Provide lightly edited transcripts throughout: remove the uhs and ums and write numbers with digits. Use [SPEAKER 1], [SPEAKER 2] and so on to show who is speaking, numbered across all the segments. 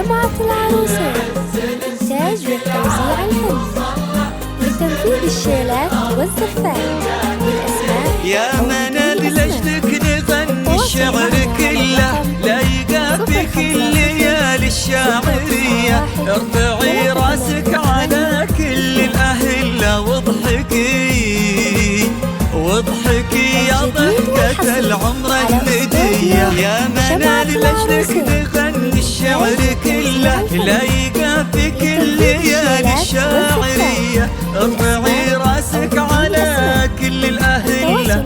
[SPEAKER 1] شمعة العروسين للإنتاج والتوزيع الفني لتنفيذ الشيلات والزفات بالأسماء
[SPEAKER 2] يا منال لجلك نغني الشعر كله لايقة في كل ليالي الشاعرية. ارفعي راسك على كل الأهلة واضحكي يا ضحكة العمر الندية. يا منال لجلك نغني الشعر كله لايقة في كل ليالي الشاعرية. ارفعي راسك على كل الأهلة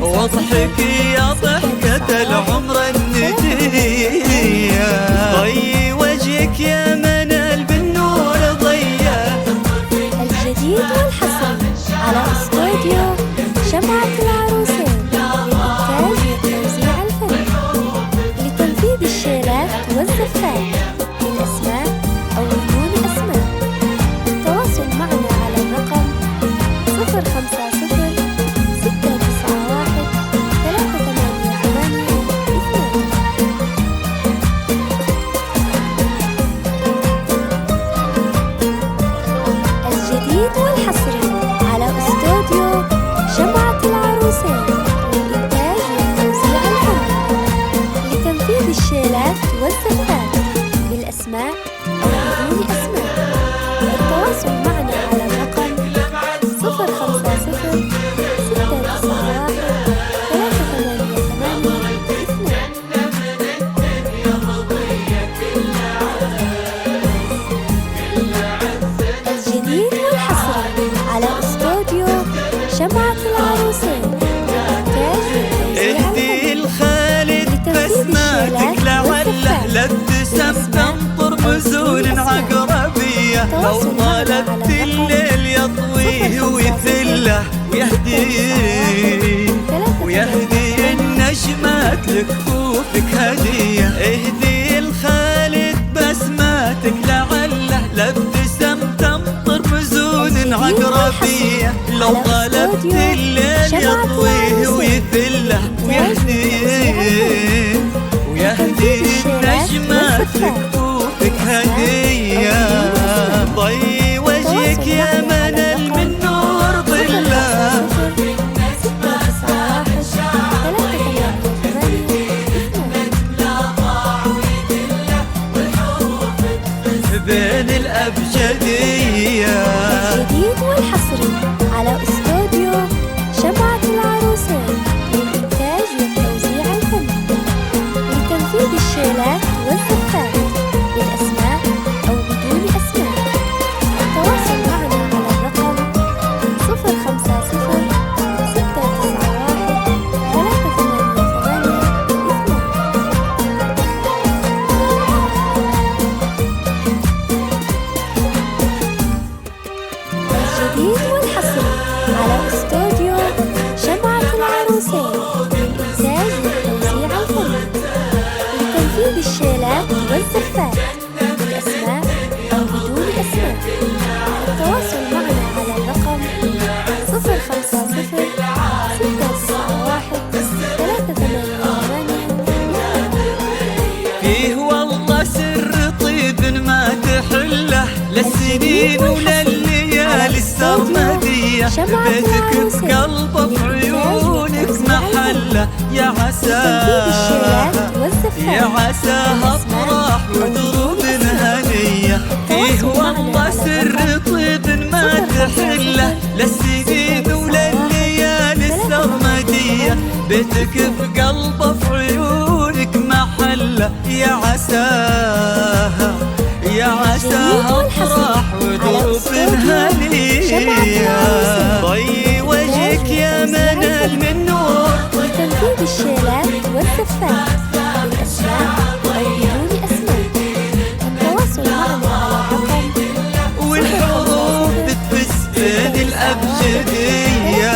[SPEAKER 2] واضحكي يا ضحكة العمر الندية. ضي وجهك يا منال بالنور ضيّة.
[SPEAKER 1] الجديد والحصري على استوديو شمعة العروسين للإنتاج والتوزيع الفني لتنفيذ الشيلات والزفات بالأسماء أو بدون أسماء. التواصل معنا على الرقم 050 691 388 2. الجديد والحصري على استوديو شمعة العروسين للإنتاج والتوزيع الفني لتنفيذ الشيلات والزفات بالأسماء أو بدون أسماء. التواصل معنا على الرقم 050 691 388 2. الجديد والحصري على استوديو شمعة العروسين للإنتاج والتوزيع
[SPEAKER 2] اهدي الخالد بسماتك لعله لابتسم تنطر بزون عقربية. لو طالبت الليل يطويه ويذله ويهدي النجمات لكفوفك هدية. اهدي الخالد بسماتك لعله لابتسم تنطر بزون عقربية. لو طلبت الليل يطويه ويذله ويهدي النجمات لكفوفك هدية. ضي وجهك يا منال من نور ظله. بين الأبجدية.
[SPEAKER 1] الجديد والحصري على استوديو شمعة العروسين للإنتاج والتوزيع الفني لتنفيذ الشيلات والزفات بالأسماء أو بدون أسماء. التواصل معنا على الرقم 050 691 388 2. الجديد والحصري على استوديو شمعة العروسين للإنتاج والتوزيع الفني لتنفيذ الشيلات والزفات بالأسماء أو بدون أسماء. التواصل معنا على الرقم 050 691 388 2.
[SPEAKER 2] فيه والله سر طيب ما تحله للسنين ولليالي السرمدية. بيتك بقلبه بعيونك محله. يا عساها افراح ودروب هنية. فيه والله سر طيب ما تحله للسنين ولليالي السرمدية. بيتك بقلبه بعيونك محله. يا عساها افراح ودروب هنية. ضي وجهك يا منال من نور
[SPEAKER 1] لتنفيذ الشيلات والزفات بالأسماء أو بدون أسماء. التواصل معنا على الرقم
[SPEAKER 2] والحروف بتبث بين الأبجدية.